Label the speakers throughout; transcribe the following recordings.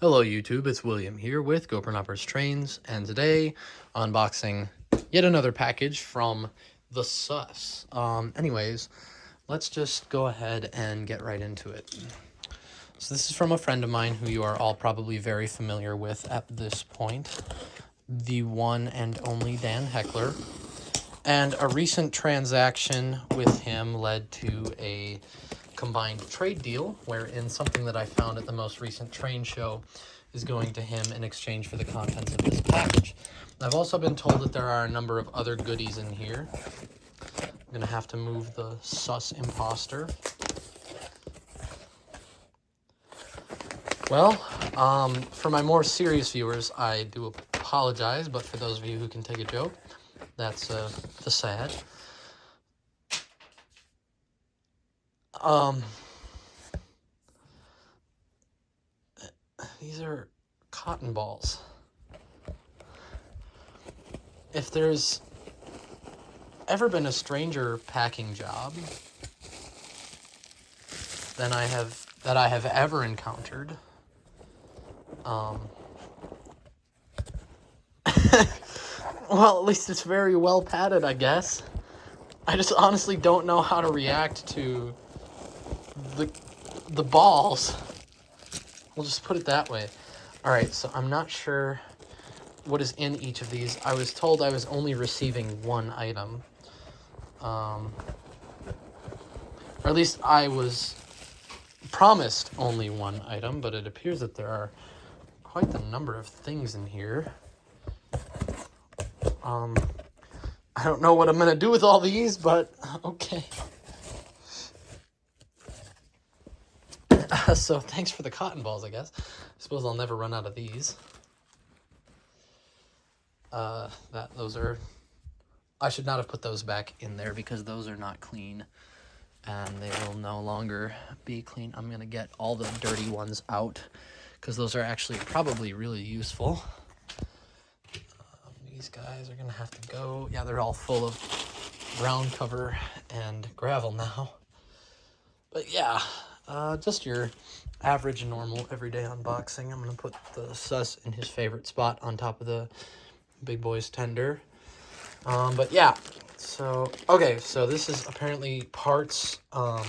Speaker 1: Hello YouTube, it's William here with GoProNoppers Trains, and today unboxing yet another package from the Sus. Anyways, let's just go ahead and get right into it. So this is from a friend of mine who you are all probably very familiar with at this point, the one and only Dan Heckler. And a recent transaction with him led to a combined trade deal, wherein something that I found at the most recent train show is going to him in exchange for the contents of this package. I've also been told that there are a number of other goodies in here. I'm gonna have to move the Sus imposter. Well, for my more serious viewers, I do apologize, but for those of you who can take a joke, that's the sad. These are cotton balls. If there's ever been a stranger packing job than I have ever encountered, well, at least it's very well padded, I guess. I just honestly don't know how to react to the balls. We'll just put it that way. All right, so I'm not sure what is in each of these. I was told I was only receiving one item. Or at least I was promised only one item, but it appears that there are quite the number of things in here. I don't know what I'm gonna do with all these, but okay. So thanks for the cotton balls, I guess. I suppose I'll never run out of these. Those are... I should not have put those back in there because those are not clean. And they will no longer be clean. I'm going to get all the dirty ones out because those are actually probably really useful. These guys are going to have to go. Yeah, they're all full of ground cover and gravel now. But yeah, just your average, normal, everyday unboxing. I'm going to put the Sus in his favorite spot on top of the Big Boy's tender. But yeah, so, okay, so this is apparently parts and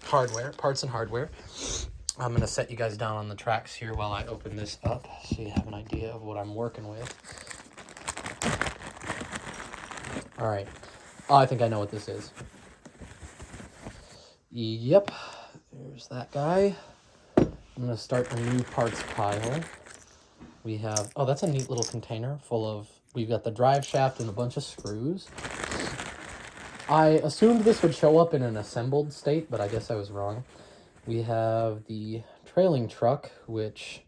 Speaker 1: hardware. I'm going to set you guys down on the tracks here while I open this up so you have an idea of what I'm working with. All right. Oh, I think I know what this is. Yep, there's that guy. I'm going to start a new parts pile. We have, oh, that's a neat little container full of, we've got the drive shaft and a bunch of screws. I assumed this would show up in an assembled state, but I guess I was wrong. We have the trailing truck, which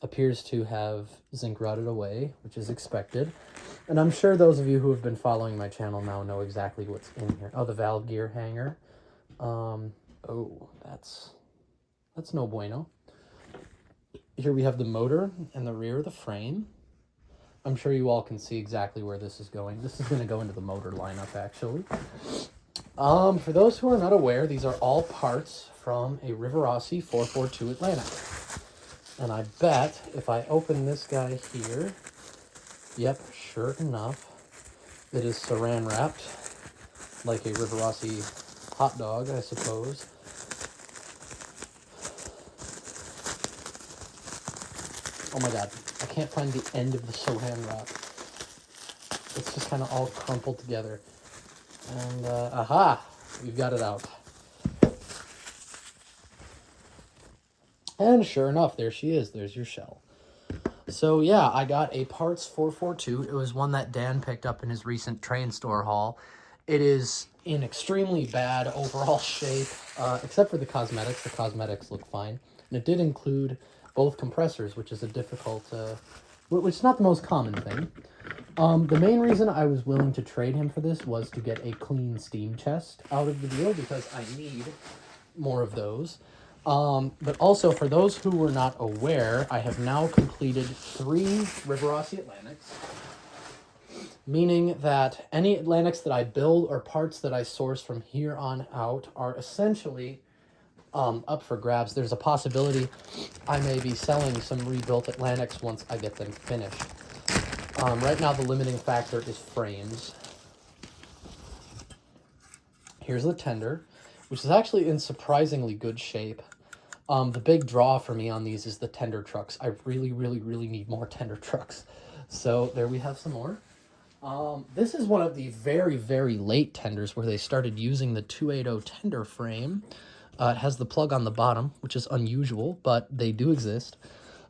Speaker 1: appears to have zinc rotted away, which is expected. And I'm sure those of you who have been following my channel now know exactly what's in here. Oh, the valve gear hanger. Oh, that's no bueno. Here we have the motor and the rear of the frame. I'm sure you all can see exactly where this is going. This is going to go into the motor lineup, actually. For those who are not aware, these are all parts from a Rivarossi 442 Atlantic. And I bet if I open this guy here, yep, sure enough, it is saran wrapped like a Rivarossi hot dog, I suppose. Oh my god, I can't find the end of the saran wrap. It's just kind of all crumpled together. And, aha! We've got it out. And sure enough, there she is. There's your shell. So yeah, I got a parts 442. It was one that Dan picked up in his recent train store haul. It is in extremely bad overall shape, except for the cosmetics. The cosmetics look fine. And it did include both compressors, which is a difficult, which is not the most common thing. The main reason I was willing to trade him for this was to get a clean steam chest out of the deal because I need more of those. But also, for those who were not aware, I have now completed 3 Rivarossi Atlantics, meaning that any Atlantics that I build or parts that I source from here on out are essentially up for grabs. There's a possibility I may be selling some rebuilt Atlantics once I get them finished. Right now, the limiting factor is frames. Here's the tender, which is actually in surprisingly good shape. The big draw for me on these is the tender trucks. I really, really, really need more tender trucks. So there we have some more. This is one of the very, very late tenders where they started using the 280 tender frame. It has the plug on the bottom, which is unusual, but they do exist.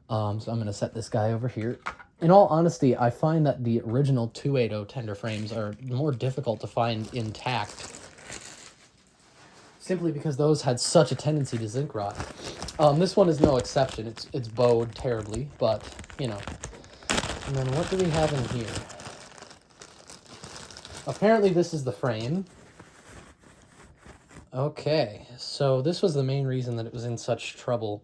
Speaker 1: So I'm going to set this guy over here. In all honesty, I find that the original 280 tender frames are more difficult to find intact, simply because those had such a tendency to zinc rot. This one is no exception. It's bowed terribly, but, you know. And then what do we have in here? Apparently this is the frame. Okay, so this was the main reason that it was in such trouble,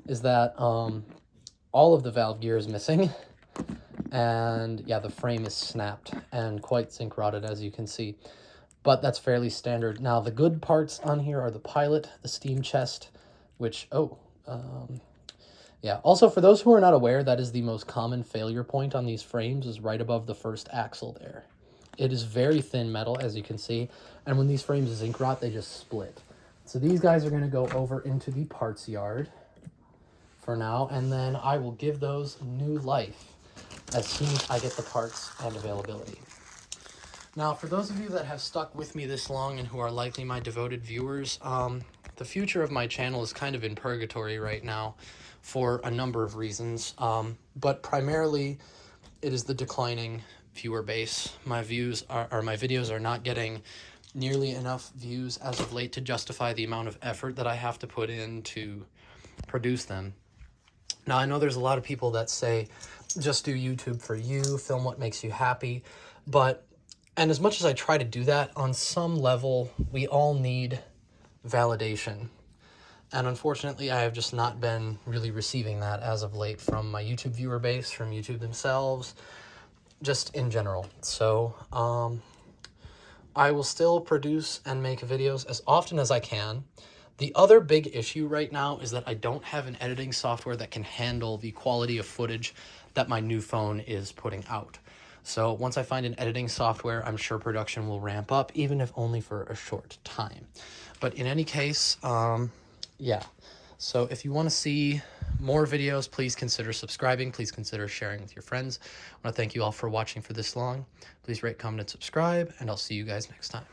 Speaker 1: is that all of the valve gear is missing, and yeah, the frame is snapped and quite zinc rotted, as you can see. But that's fairly standard. Now, the good parts on here are the pilot, the steam chest, which, yeah. Also, for those who are not aware, that is the most common failure point on these frames, is right above the first axle there. It is very thin metal, as you can see, and when these frames zinc rot, they just split. So these guys are going to go over into the parts yard for now, and then I will give those new life as soon as I get the parts and availability. Now, for those of you that have stuck with me this long and who are likely my devoted viewers, the future of my channel is kind of in purgatory right now for a number of reasons, but primarily it is the declining viewer base. My videos are not getting nearly enough views as of late to justify the amount of effort that I have to put in to produce them. Now, I know there's a lot of people that say, just do YouTube for you, film what makes you happy, and as much as I try to do that, on some level, we all need validation. And unfortunately, I have just not been really receiving that as of late from my YouTube viewer base, from YouTube themselves, just in general. So I will still produce and make videos as often as I can. The other big issue right now is that I don't have an editing software that can handle the quality of footage that my new phone is putting out. So once I find an editing software, I'm sure production will ramp up, even if only for a short time. But in any case, yeah. So if you want to see more videos, please consider subscribing. Please consider sharing with your friends. I want to thank you all for watching for this long. Please rate, comment, and subscribe, and I'll see you guys next time.